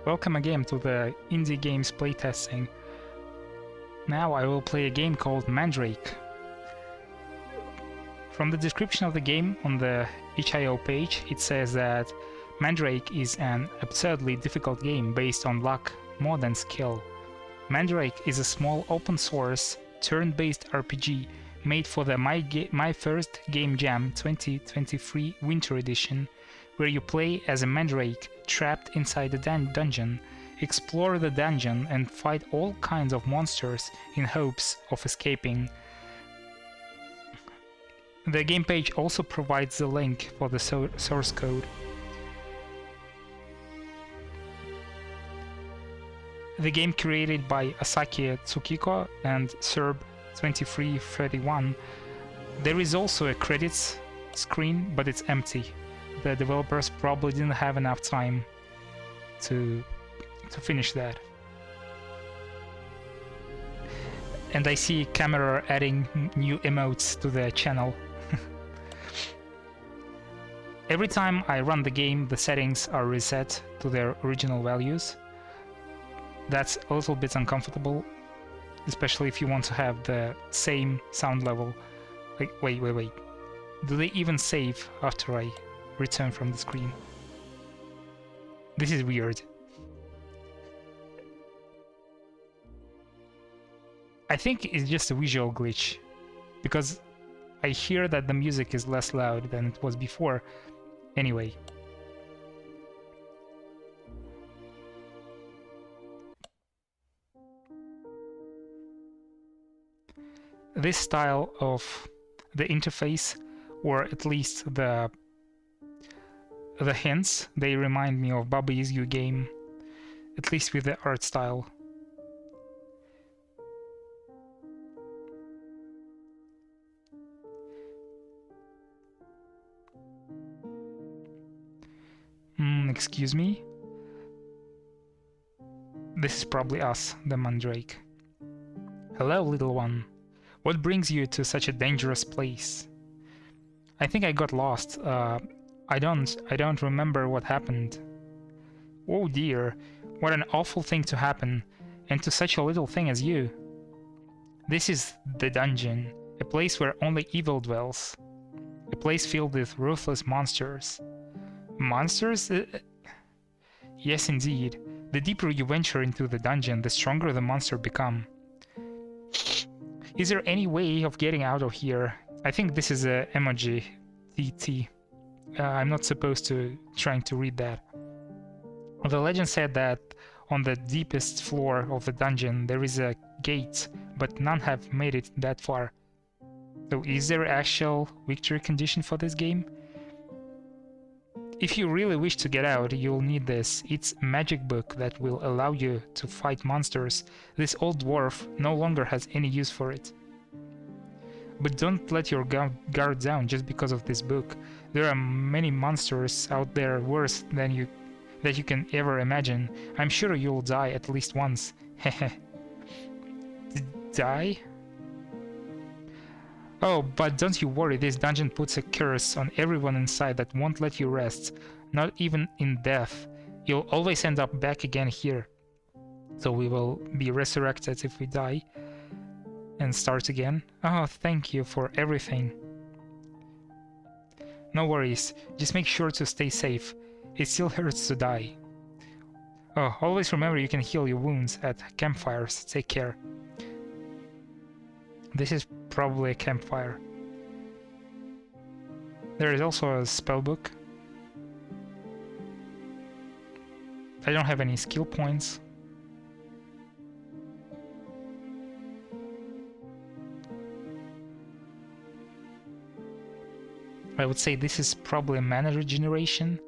Welcome again to the Indie Games playtesting. Now I will play a game called Mandrake. From the description of the game on the itch.io page, it says that Mandrake is an absurdly difficult game based on luck more than skill. Mandrake is a small open-source, turn-based RPG made for the My First Game Jam 2023 Winter Edition, where you play as a mandrake trapped inside a dungeon, explore the dungeon and fight all kinds of monsters in hopes of escaping. The game page also provides the link for the source code. The game created by Asaki Tsukiko and Serb2331. There is also a credits screen, but it's empty. The developers probably didn't have enough time to finish that. And I see Camera adding new emotes to the channel. Every time I run the game, the settings are reset to their original values. That's a little bit uncomfortable, especially if you want to have the same sound level. Like, wait. Do they even save after I return from the screen? This is weird. I think it's just a visual glitch, because I hear that the music is less loud than it was before. Anyway. This style of the interface, or at least the hints, they remind me of Baba Is You game, at least with the art style. Excuse me? This is probably us, the Mandrake. Hello, little one. What brings you to such a dangerous place? I think I got lost. I don't remember what happened. Oh dear, what an awful thing to happen, and to such a little thing as you. This is the dungeon, a place where only evil dwells. A place filled with ruthless monsters. Monsters? Yes, indeed. The deeper you venture into the dungeon, the stronger the monster become. Is there any way of getting out of here? I think this is a emoji. TT. I'm not supposed to trying to read that. The legend said that on the deepest floor of the dungeon there is a gate, but none have made it that far. So is there actual victory condition for this game? If you really wish to get out, you'll need this. It's a magic book that will allow you to fight monsters. This old dwarf no longer has any use for it. But don't let your guard down just because of this book. There are many monsters out there worse than you can ever imagine. I'm sure you'll die at least once. Heh. Die? Oh, but don't you worry, this dungeon puts a curse on everyone inside that won't let you rest, not even in death. You'll always end up back again here. So we will be resurrected if we die and start again. Oh, thank you for everything. No worries, just make sure to stay safe. It still hurts to die. Oh, always remember you can heal your wounds at campfires. Take care. This is probably a campfire. There is also a spellbook. I don't have any skill points. I would say this is probably mana regeneration.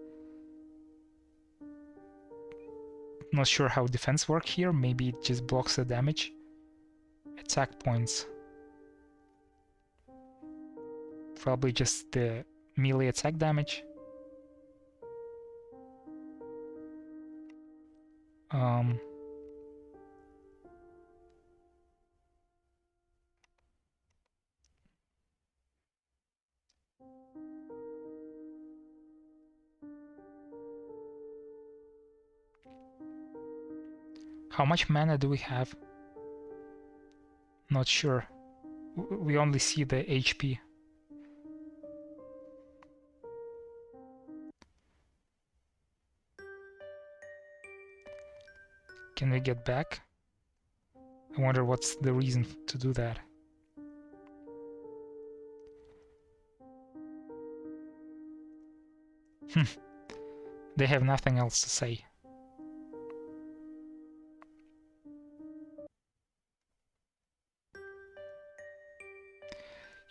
Not sure how defense works here. Maybe it just blocks the damage. Attack points. Probably just the melee attack damage. How much mana do we have? Not sure. We only see the HP. Can we get back? I wonder what's the reason to do that. They have nothing else to say.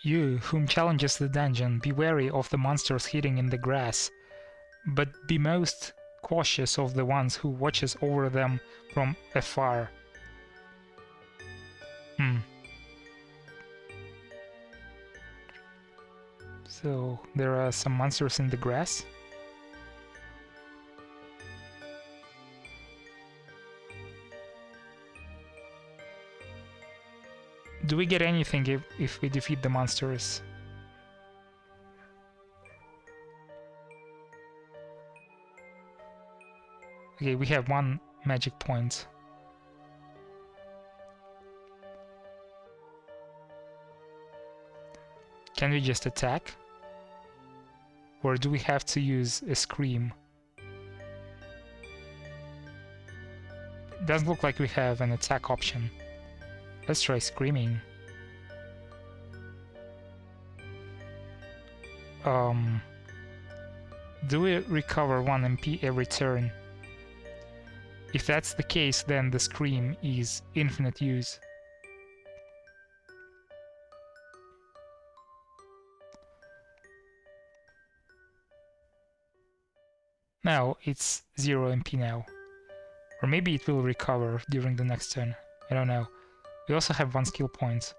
You, whom challenges the dungeon, be wary of the monsters hidden in the grass, but be most cautious of the ones who watches over them from afar. So there are some monsters in the grass. Do we get anything if we defeat the monsters? Okay, we have 1 magic point. Can we just attack? Or do we have to use a scream? It doesn't look like we have an attack option. Let's try screaming. Do we recover 1 MP every turn? If that's the case, then the scream is infinite use. Now it's 0 MP now. Or maybe it will recover during the next turn. I don't know. We also have 1 skill point.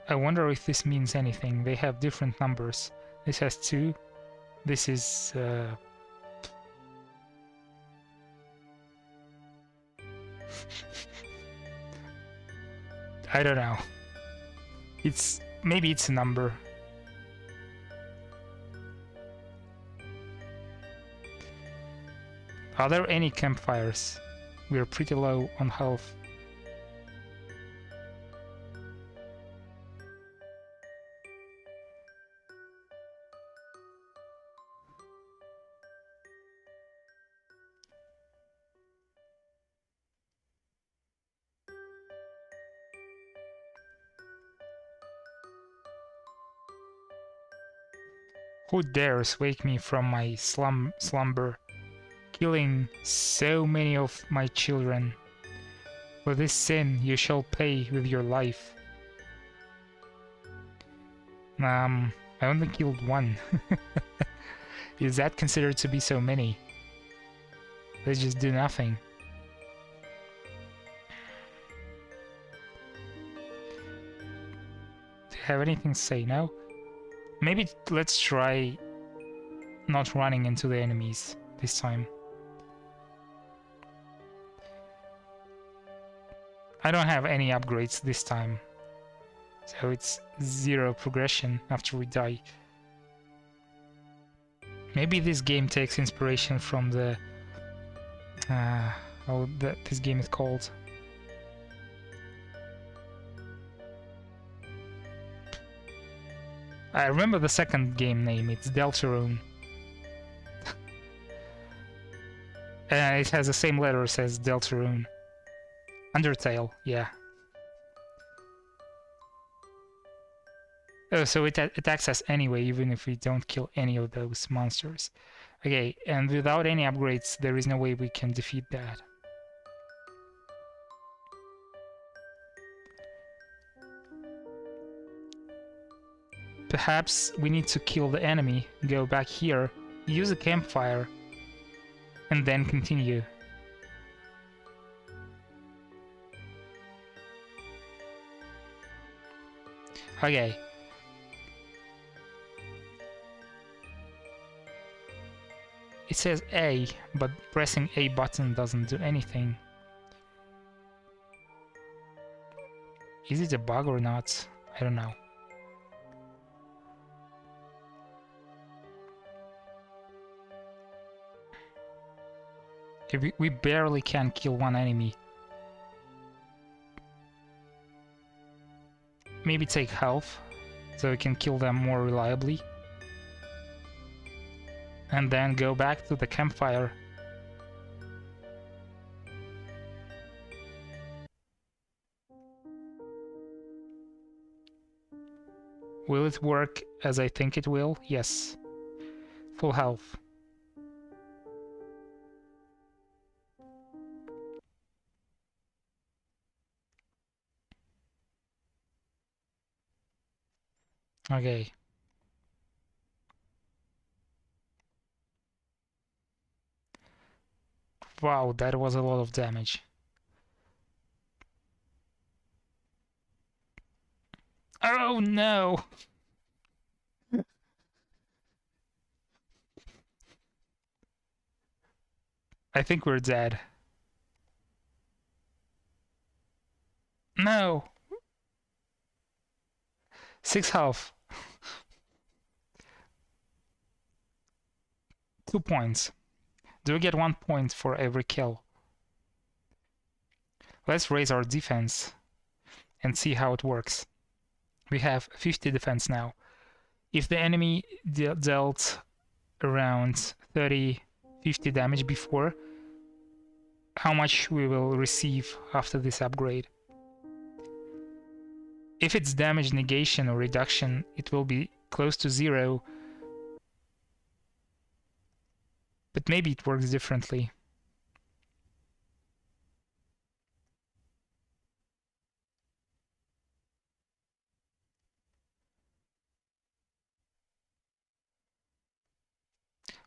I wonder if this means anything. They have different numbers. This has 2. This is... I don't know. Maybe it's a number. Are there any campfires? We're pretty low on health. Who dares wake me from my slumber, killing so many of my children? For this sin you shall pay with your life. I only killed 1. Is that considered to be so many? Let's just do nothing. Do you have anything to say now? Maybe let's try not running into the enemies this time. I don't have any upgrades this time, so it's 0 progression after we die. Maybe this game takes inspiration from the... this game is called... I remember the second game name, it's Deltarune. And it has the same letters as Deltarune. Undertale, yeah. Oh, so it attacks us anyway, even if we don't kill any of those monsters. Okay, and without any upgrades, there is no way we can defeat that. Perhaps we need to kill the enemy, go back here, use a campfire, and then continue. Okay. It says A, but pressing A button doesn't do anything. Is it a bug or not? I don't know. We barely can kill one enemy. Maybe take health, so we can kill them more reliably. And then go back to the campfire. Will it work as I think it will? Yes. Full health. Okay. Wow, that was a lot of damage. Oh no! I think we're dead. No! 6 health. 2 points. Do we get 1 point for every kill? Let's raise our defense and see how it works. We have 50 defense now. If the enemy dealt around 50 damage before, how much we will receive after this upgrade? If it's damage negation or reduction, it will be close to 0, but maybe it works differently.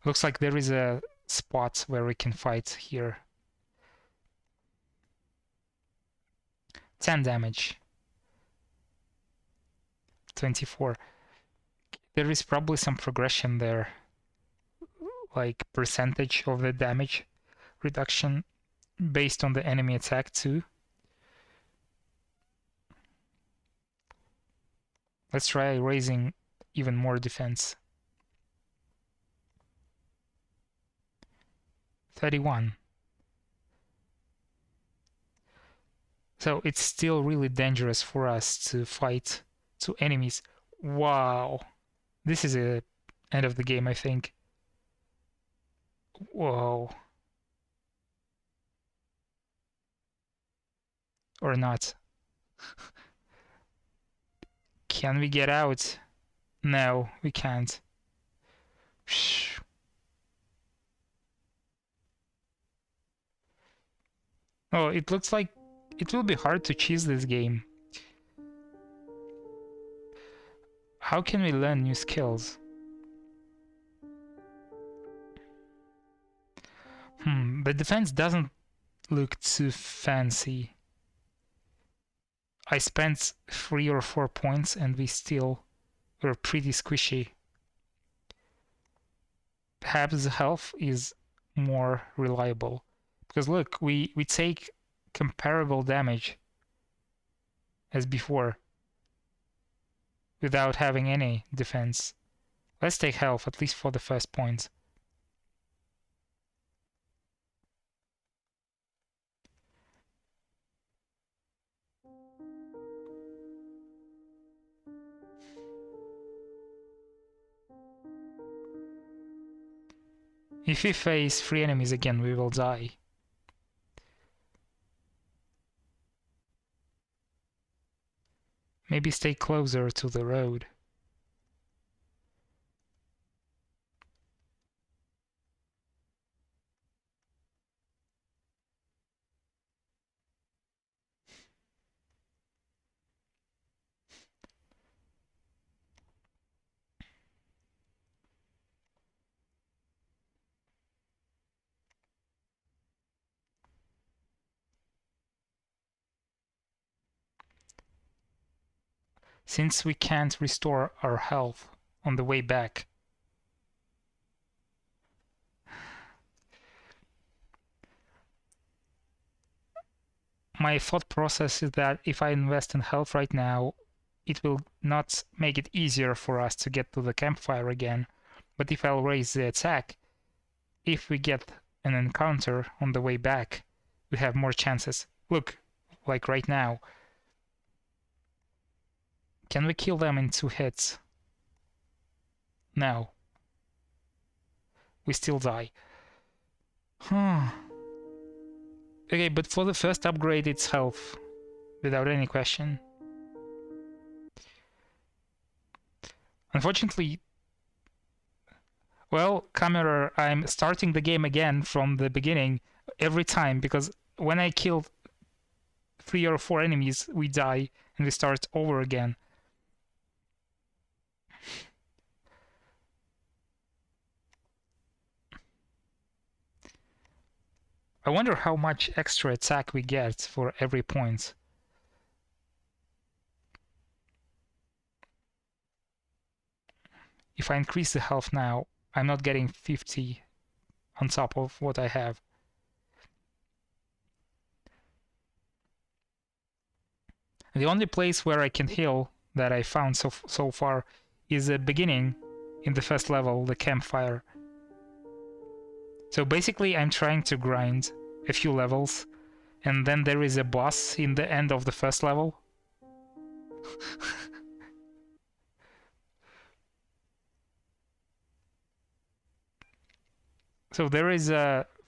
Looks like there is a spot where we can fight here. 10 damage. 24. There is probably some progression there, like percentage of the damage reduction based on the enemy attack too. Let's try raising even more defense. 31. So it's still really dangerous for us to fight two enemies. Wow. This is a end of the game, I think. Whoa. Or not. Can we get out? No, we can't. Oh, it looks like it will be hard to cheese this game. How can we learn new skills? The defense doesn't look too fancy. I spent 3 or 4 points and we still were pretty squishy. Perhaps the health is more reliable. Because look, we take comparable damage as before without having any defense. Let's take health, at least for the first point. If we face 3 enemies again, we will die. Maybe stay closer to the road. since we can't restore our health on the way back. My thought process is that if I invest in health right now, it will not make it easier for us to get to the campfire again. But if I'll raise the attack, if we get an encounter on the way back, we have more chances. Look, like right now. Can we kill them in 2 hits? No. We still die. Okay, but for the first upgrade, it's health, without any question. Unfortunately, well, Camera, I'm starting the game again from the beginning every time, because when I kill 3 or 4 enemies, we die, and we start over again. I wonder how much extra attack we get for every point. If I increase the health now, I'm not getting 50 on top of what I have. The only place where I can heal that I found so far is the beginning in the first level, the campfire. So basically I'm trying to grind a few levels, and then there is a boss in the end of the first level. So there is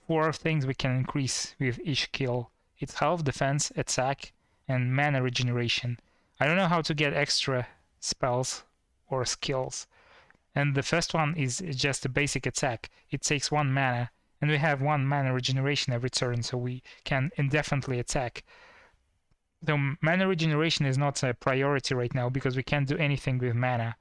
4 things we can increase with each kill. It's health, defense, attack, and mana regeneration. I don't know how to get extra spells or skills. And the first one is just a basic attack. It takes 1 mana, and we have 1 mana regeneration every turn, so we can indefinitely attack. Though mana regeneration is not a priority right now because we can't do anything with mana.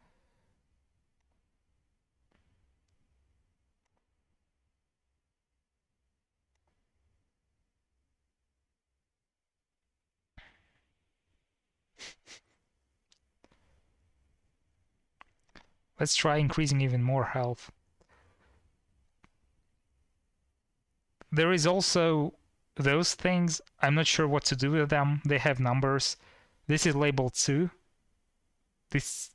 Let's try increasing even more health. There is also those things. I'm not sure what to do with them. They have numbers. This is labeled 2. This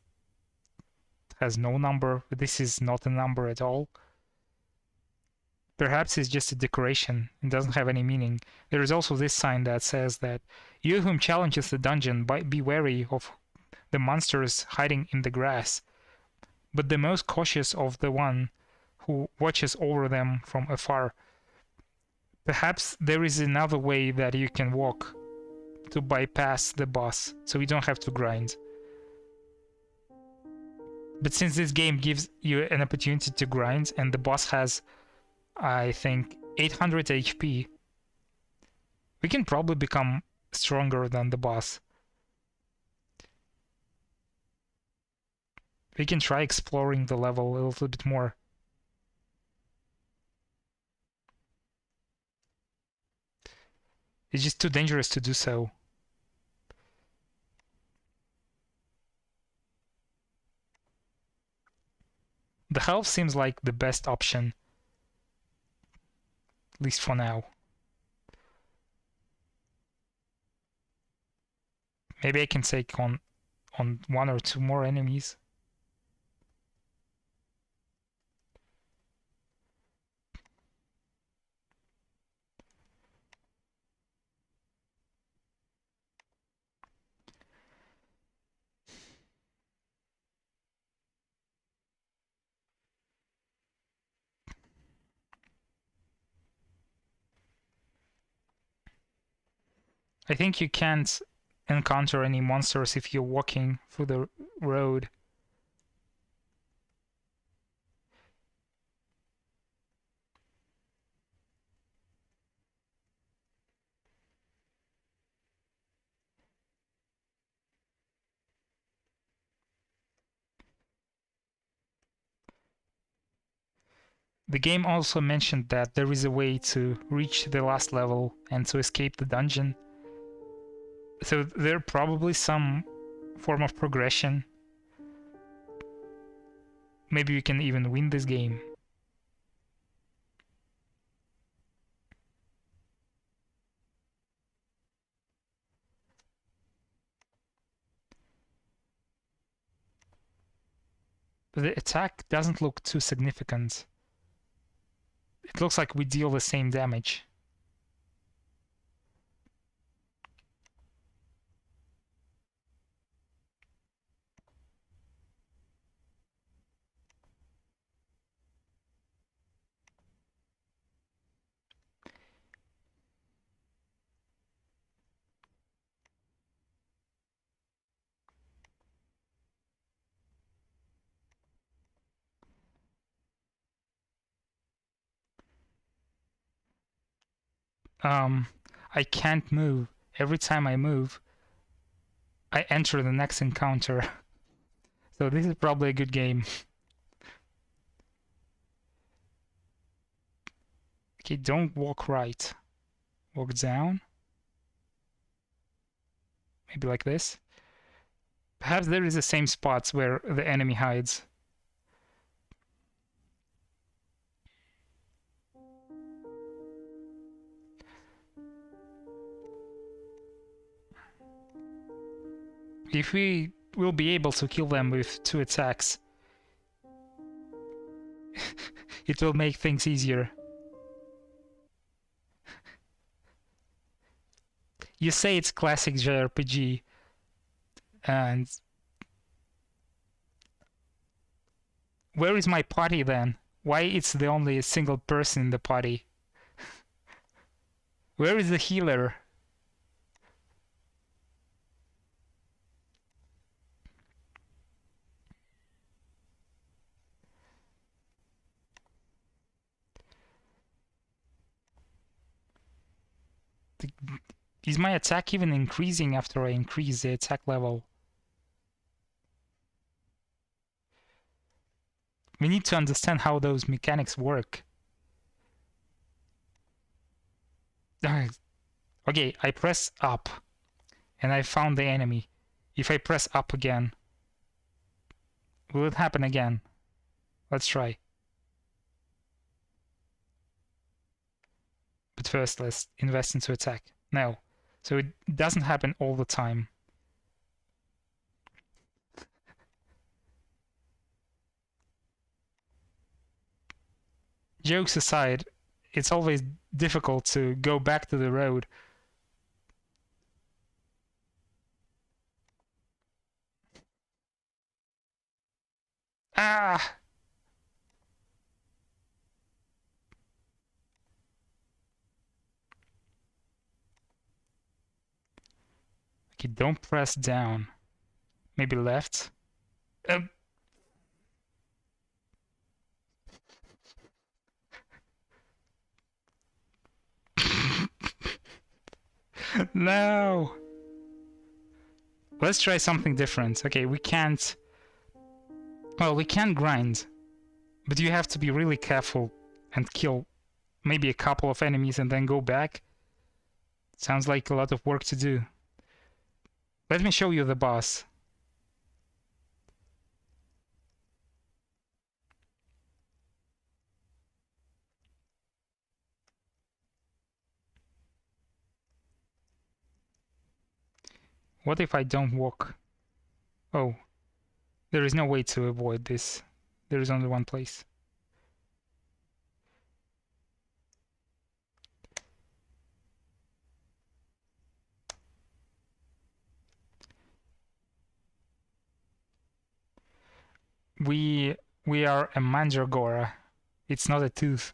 has no number. This is not a number at all. Perhaps it's just a decoration. It doesn't have any meaning. There is also this sign that says that you whom challenges the dungeon, be wary of the monsters hiding in the grass, but the most cautious of the one who watches over them from afar. Perhaps there is another way that you can walk to bypass the boss, so you don't have to grind. But since this game gives you an opportunity to grind, and the boss has, I think, 800 HP, we can probably become stronger than the boss. We can try exploring the level a little bit more. It's just too dangerous to do so. The health seems like the best option, at least for now. Maybe I can take on 1 or 2 more enemies. I think you can't encounter any monsters if you're walking through the road. The game also mentioned that there is a way to reach the last level and to escape the dungeon. So there are probably some form of progression. Maybe we can even win this game. But the attack doesn't look too significant. It looks like we deal the same damage. I can't move. Every time I move, I enter the next encounter. So this is probably a good game. Okay, don't walk right. Walk down. Maybe like this. Perhaps there is the same spots where the enemy hides. If we will be able to kill them with 2 attacks, it will make things easier. You say it's classic JRPG, and where is my party then? Why it's the only single person in the party? Where is the healer? Is my attack even increasing after I increase the attack level? We need to understand how those mechanics work. Okay, I press up and I found the enemy. If I press up again, will it happen again? Let's try. But first, let's invest into attack. No. So it doesn't happen all the time. Jokes aside, it's always difficult to go back to the road. Ah! Okay, don't press down. Maybe left. No! Let's try something different. Okay, we can't... Well, we can grind. But you have to be really careful and kill maybe a couple of enemies and then go back. Sounds like a lot of work to do. Let me show you the boss. What if I don't walk? Oh, there is no way to avoid this. There is only one place. We are a mandragora. It's not a tooth.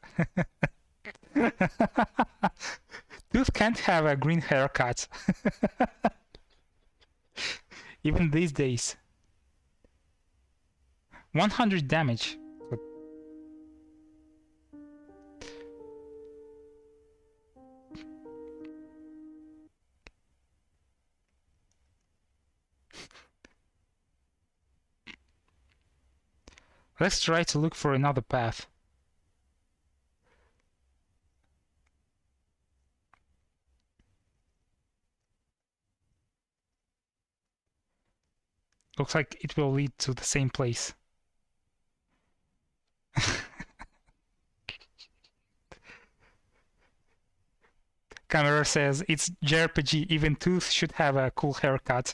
Tooth can't have a green haircut. Even these days. 100 damage. Let's try to look for another path. Looks like it will lead to the same place. Camera says it's JRPG, even Tooth should have a cool haircut.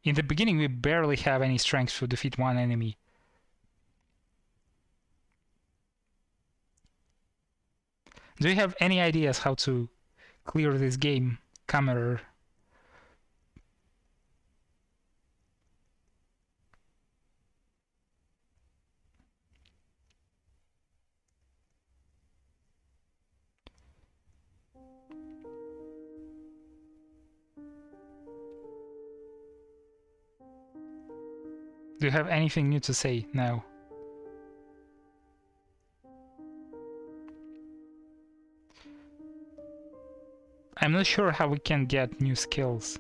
In the beginning, we barely have any strength to defeat one enemy. Do you have any ideas how to clear this game, Camera? Do you have anything new to say now? I'm not sure how we can get new skills.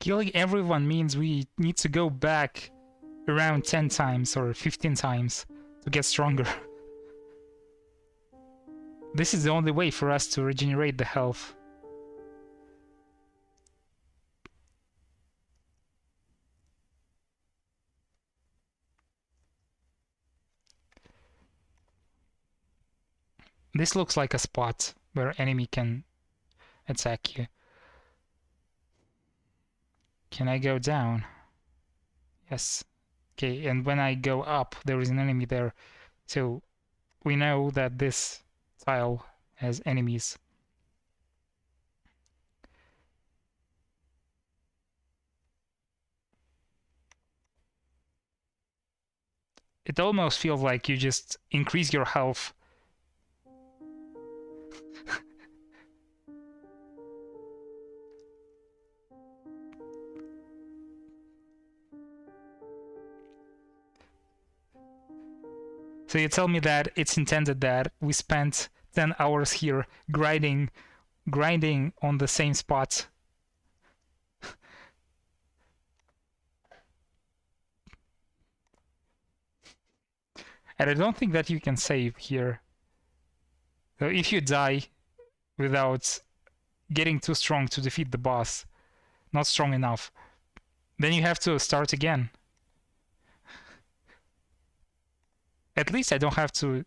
Killing everyone means we need to go back around 10 times or 15 times to get stronger. This is the only way for us to regenerate the health. This looks like a spot where enemy can attack you. Can I go down? Yes. Okay, and when I go up, there is an enemy there. So we know that this tile has enemies. It almost feels like you just increase your health. So you tell me that it's intended that we spent 10 hours here grinding on the same spots. And I don't think that you can save here. So if you die without getting too strong to defeat the boss, not strong enough, then you have to start again. At least I don't have to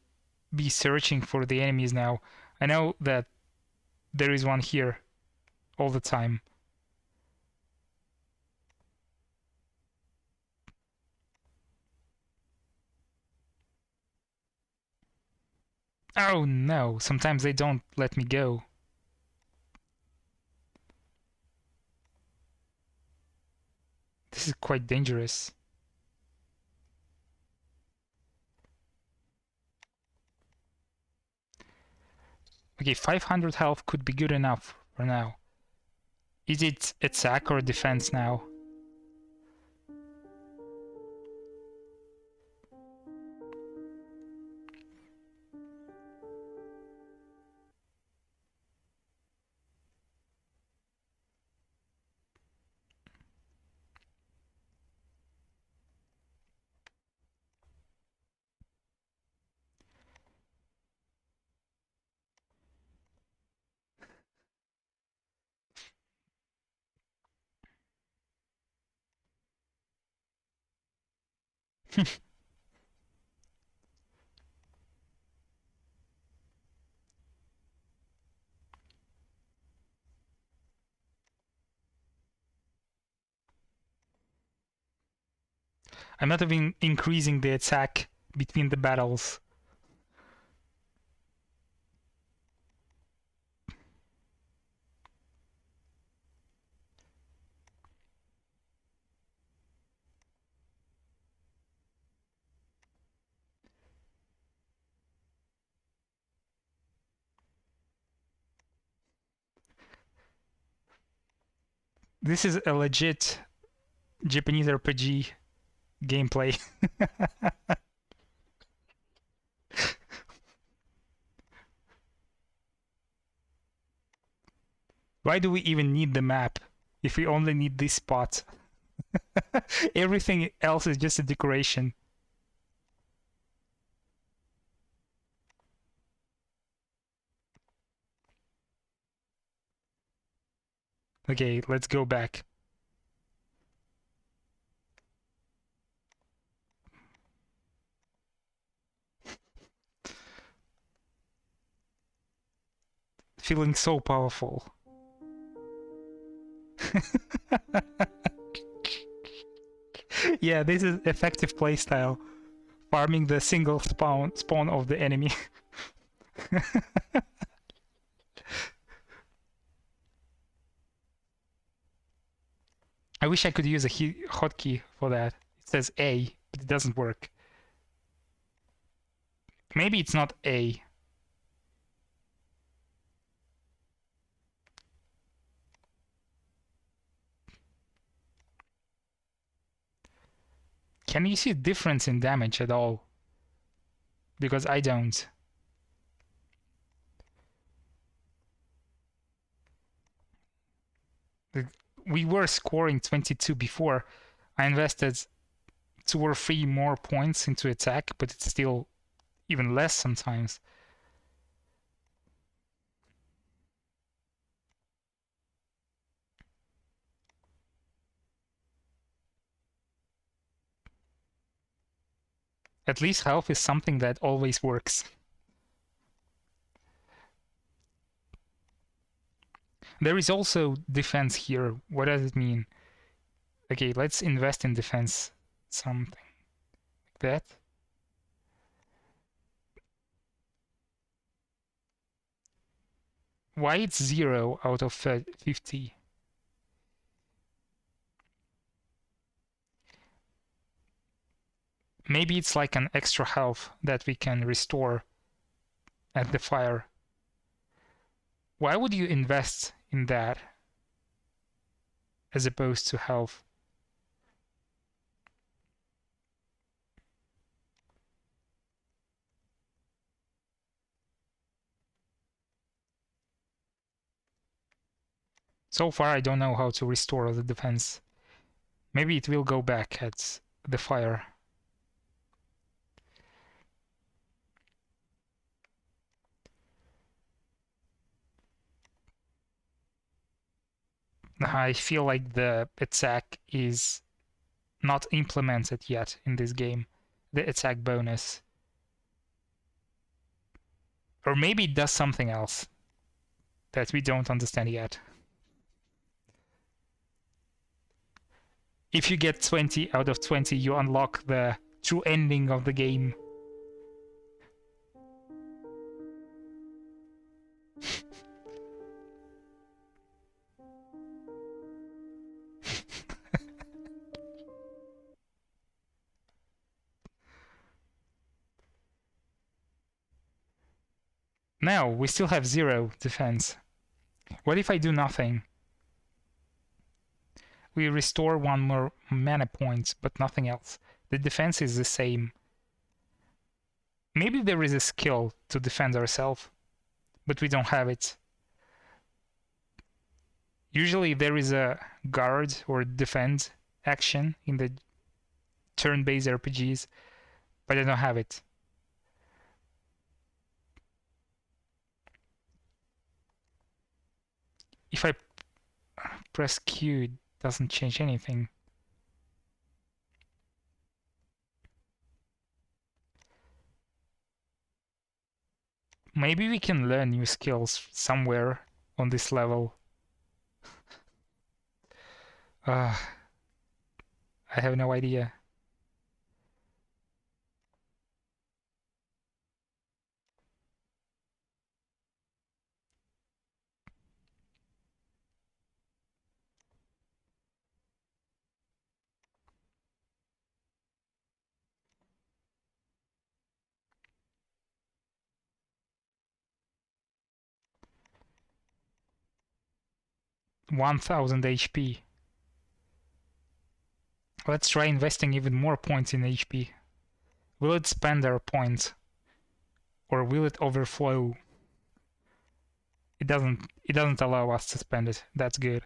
be searching for the enemies now. I know that there is one here all the time. Oh no, sometimes they don't let me go. This is quite dangerous. Okay, 500 health could be good enough for now. Is it attack or defense now? I'm not even increasing the attack between the battles. This is a legit Japanese RPG gameplay. Why do we even need the map if we only need this spot? Everything else is just a decoration. Okay, let's go back. Feeling so powerful. Yeah, this is effective playstyle. Farming the single spawn of the enemy. I wish I could use a hotkey for that. It says A, but it doesn't work. Maybe it's not A. Can you see a difference in damage at all? Because I don't. We were scoring 22 before. I invested 2 or 3 more points into attack, but it's still even less sometimes. At least health is something that always works. There is also defense here. What does it mean? Okay, let's invest in defense. Something like that. Why it's 0 out of 50? Maybe it's like an extra health that we can restore at the fire. Why would you invest in that as opposed to health? So far, I don't know how to restore the defense. Maybe it will go back at the fire. I feel like the attack is not implemented yet in this game. The attack bonus. Or maybe it does something else that we don't understand yet. If you get 20 out of 20, you unlock the true ending of the game. Now, we still have 0 defense. What if I do nothing? We restore 1 more mana point, but nothing else. The defense is the same. Maybe there is a skill to defend ourselves, but we don't have it. Usually there is a guard or defend action in the turn-based RPGs, but I don't have it. If I press Q, it doesn't change anything. Maybe we can learn new skills somewhere on this level. I have no idea. 1000 HP. Let's try investing even more points in HP. Will it spend our points? Or will it overflow? It doesn't allow us to spend it. That's good.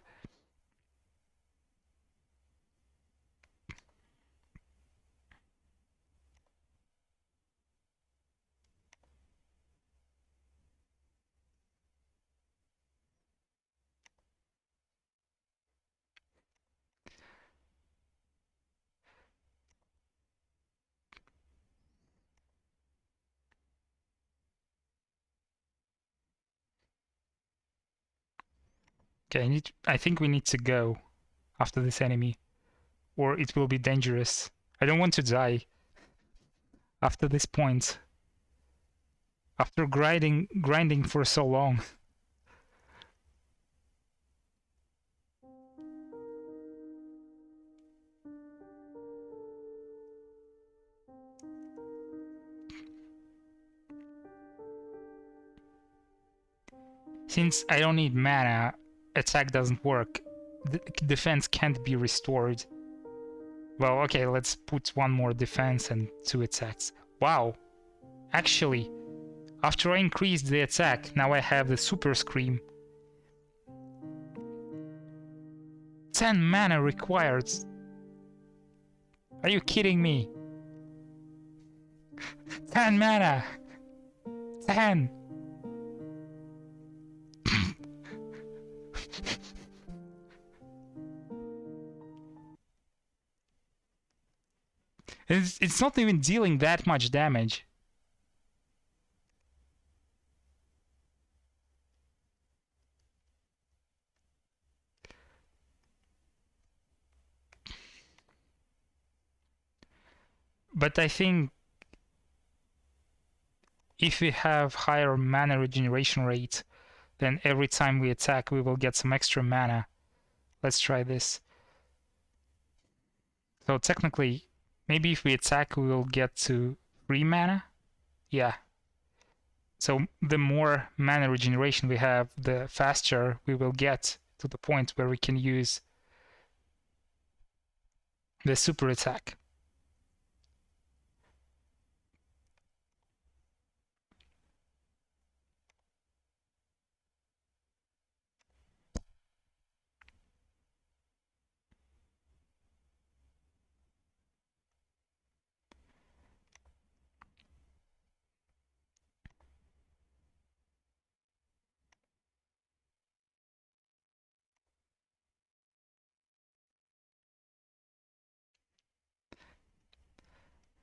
Okay, I think we need to go after this enemy, or it will be dangerous. I don't want to die after this point. After grinding for so long. Since I don't need mana, attack doesn't work. Defense can't be restored. Well, okay, let's put one more defense and 2 attacks. Wow! Actually, after I increased the attack, now I have the Super Scream. 10 mana required. Are you kidding me? 10 mana! 10! It's not even dealing that much damage. But I think if we have higher mana regeneration rate, then every time we attack we will get some extra mana. Let's try this. So technically, maybe if we attack we will get to 3 mana? Yeah. So the more mana regeneration we have, the faster we will get to the point where we can use the super attack.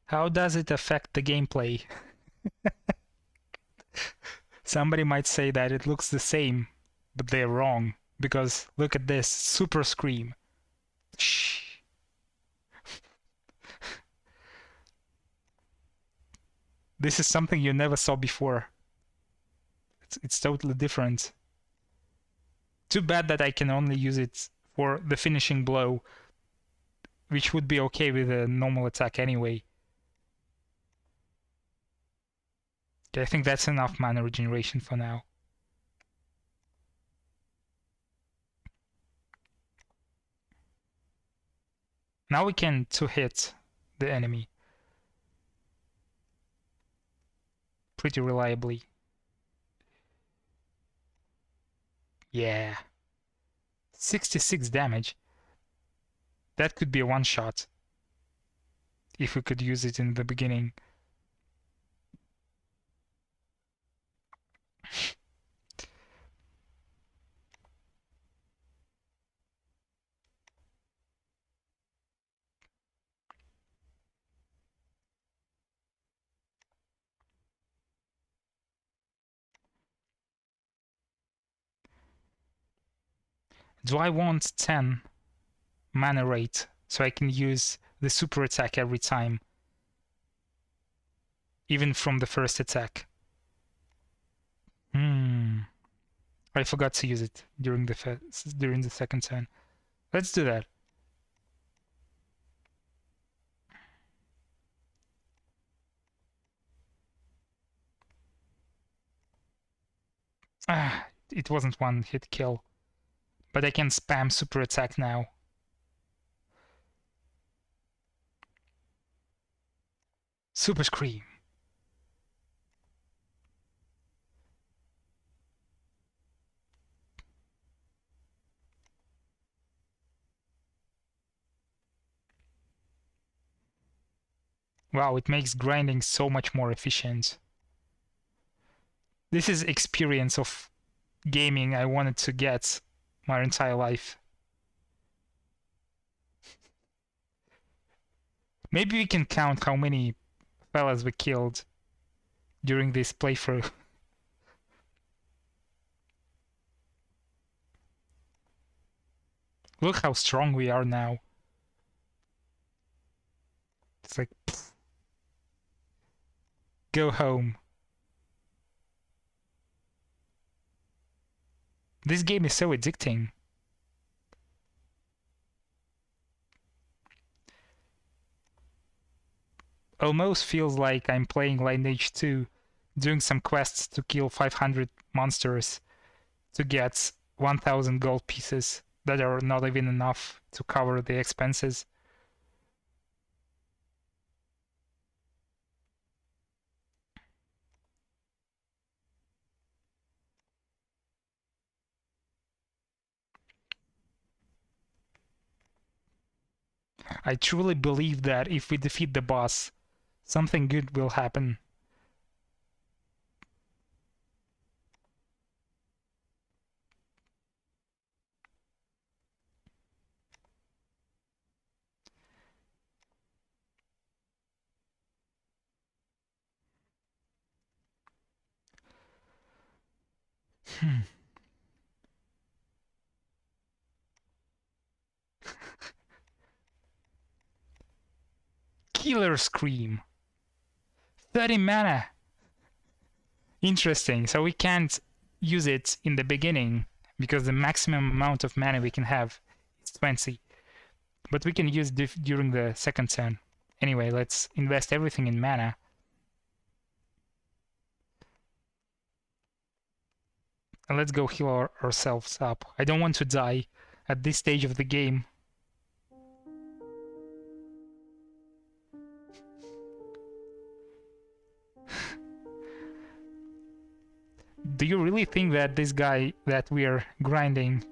How does it affect the gameplay? Somebody might say that it looks the same, but they're wrong, because look at this, Super Scream. Shh. This is something you never saw before. It's totally different. Too bad that I can only use it for the finishing blow, which would be okay with a normal attack anyway. Okay, I think that's enough mana regeneration for now. Now we can two-hit the enemy pretty reliably. Yeah. 66 damage. That could be a one-shot if we could use it in the beginning. Do I want 10 mana rate so I can use the super attack every time, even from the first attack? I forgot to use it during the second turn. Let's do that. Ah, it wasn't one hit kill. But I can spam super attack now. Super Scream. Wow, it makes grinding so much more efficient. This is experience of gaming I wanted to get my entire life. Maybe we can count how many fellas we killed during this playthrough. Look how strong we are now. It's like, pfft. Go home. This game is so addicting. Almost feels like I'm playing Lineage 2, doing some quests to kill 500 monsters to get 1000 gold pieces that are not even enough to cover the expenses. I truly believe that if we defeat the boss, something good will happen. Killer Scream. 30 mana. Interesting. So we can't use it in the beginning because the maximum amount of mana we can have is 20. But we can use it during the second turn. Anyway, let's invest everything in mana. And let's go heal ourselves up. I don't want to die at this stage of the game. Do you really think that this guy that we are grinding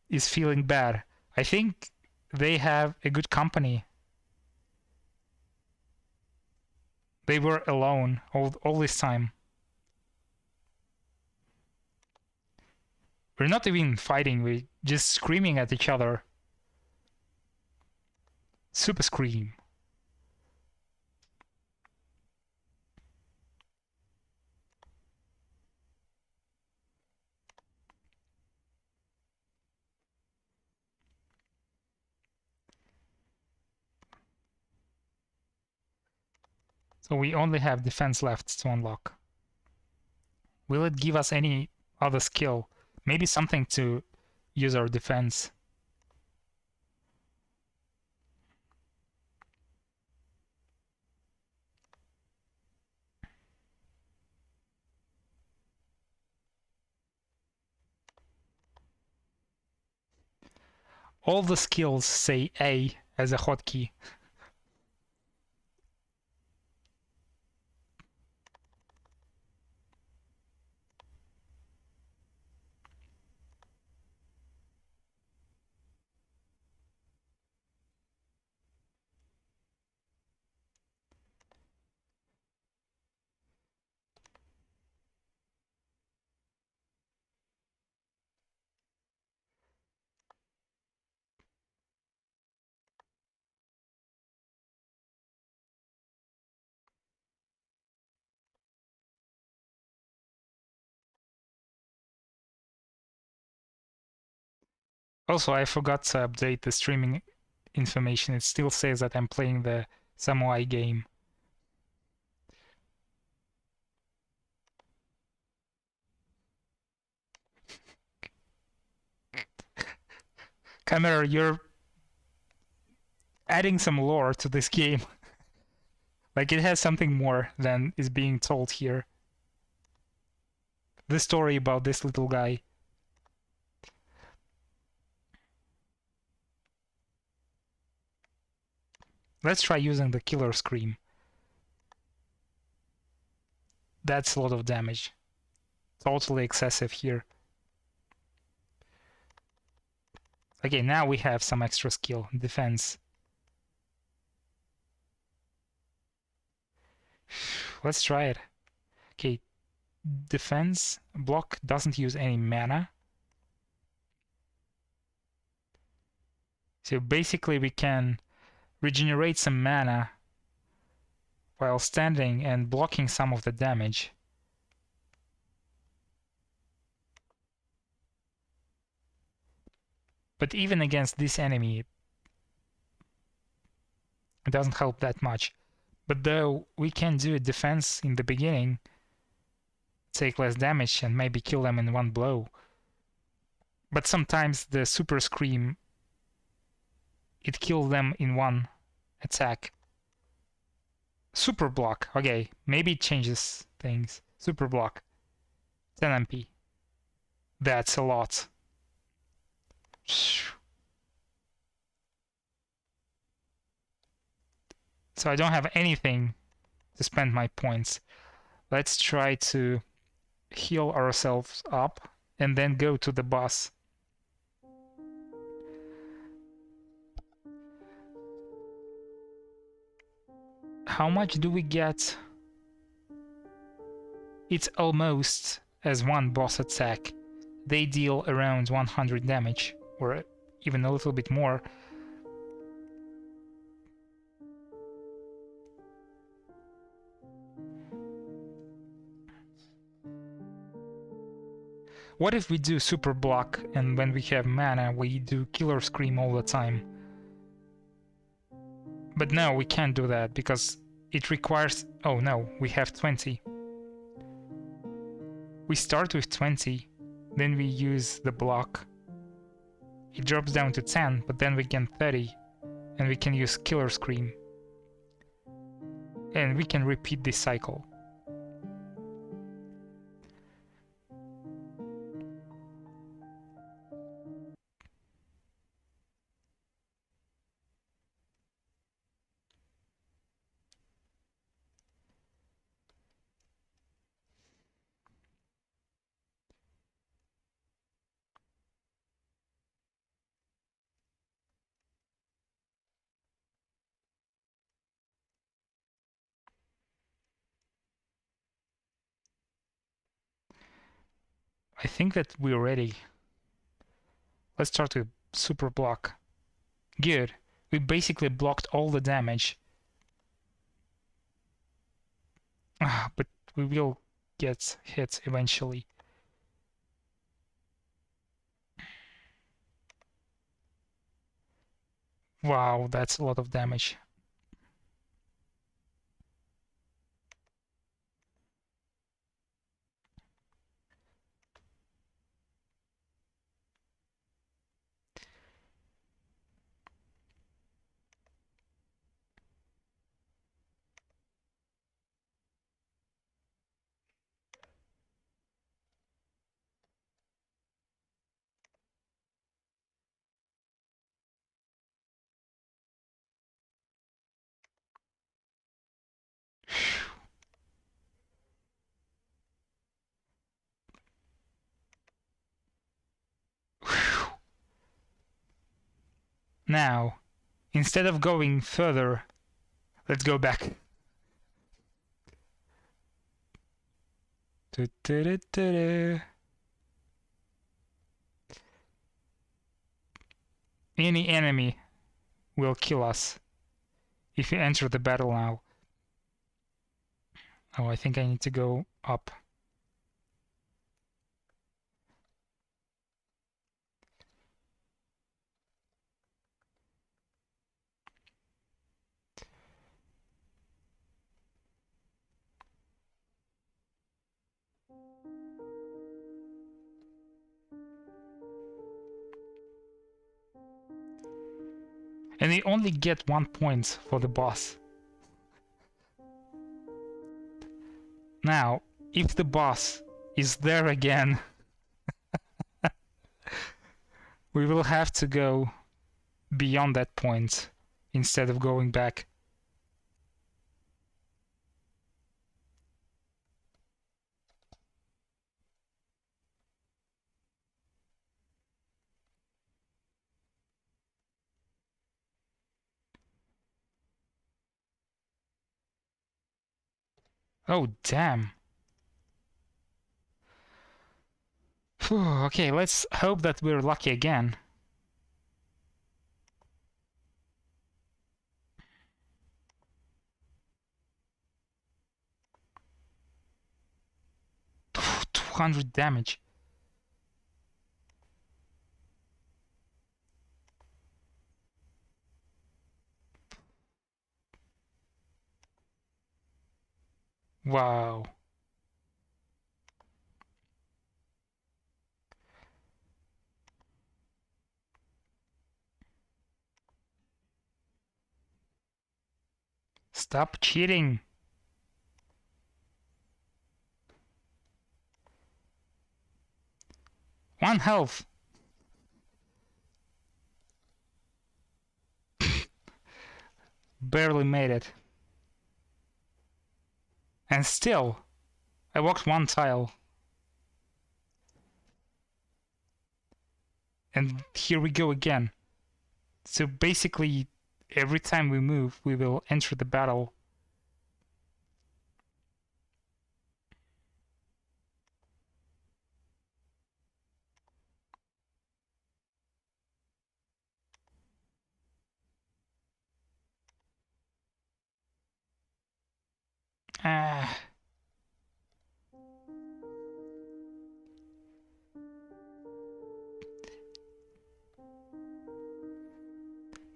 is feeling bad? I think they have a good company. They were alone all this time. We're not even fighting, we're just screaming at each other. Super Scream. So we only have defense left to unlock. Will it give us any other skill? Maybe something to use our defense. All the skills say A as a hotkey. Also, I forgot to update the streaming information. It still says that I'm playing the Samurai game. Camera, you're adding some lore to this game. Like, it has something more than is being told here. The story about this little guy. Let's try using the Killer Scream. That's a lot of damage. Totally excessive here. Okay, now we have some extra skill. Defense. Let's try it. Okay, defense block doesn't use any mana. So basically we can regenerate some mana while standing and blocking some of the damage. But even against this enemy, it doesn't help that much. But though we can do a defense in the beginning, take less damage and maybe kill them in one blow. But sometimes the Super Scream, it kills them in one attack. Super block. Okay, maybe it changes things. Super block. 10 MP. That's a lot. So I don't have anything to spend my points. Let's try to heal ourselves up and then go to the boss. How much do we get? It's almost as one boss attack. They deal around 100 damage, or even a little bit more. What if we do Super Block and when we have mana we do Killer Scream all the time? But no, we can't do that because it requires... Oh no, we have 20. We start with 20, then we use the block. It drops down to 10, but then we get 30, and we can use Killer Scream. And we can repeat this cycle. I think that we're ready. Let's start with Super Block. Good. We basically blocked all the damage. But we will get hit eventually. Wow, that's a lot of damage. Now, instead of going further, let's go back. Any enemy will kill us if you enter the battle now. Oh, I think I need to go up. And we only get 1 point for the boss. Now, if the boss is there again, we will have to go beyond that point instead of going back. Oh, damn. Phew, okay, let's hope that we're lucky again. Phew, 200 damage. Wow. Stop cheating. One health. Barely made it. And still, I walked one tile. And here we go again. So basically, every time we move, we will enter the battle. Ah.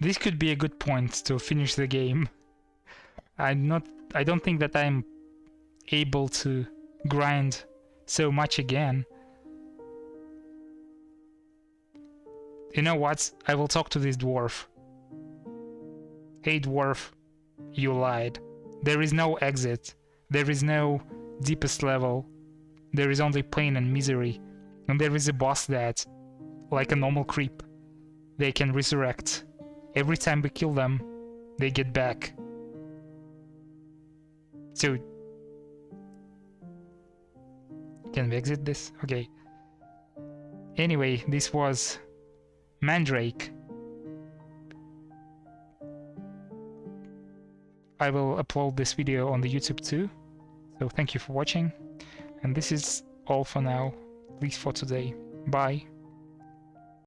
This could be a good point to finish the game. I don't think that I'm able to grind so much again. You know what? I will talk to this dwarf. Hey dwarf, you lied. There is no exit. There is no deepest level. There is only pain and misery. And there is a boss that, like a normal creep, they can resurrect. Every time we kill them, they get back. So, can we exit this? Okay. Anyway, this was Mandrake. I will upload this video on the YouTube too. So thank you for watching. And this is all for now, at least for today. Bye.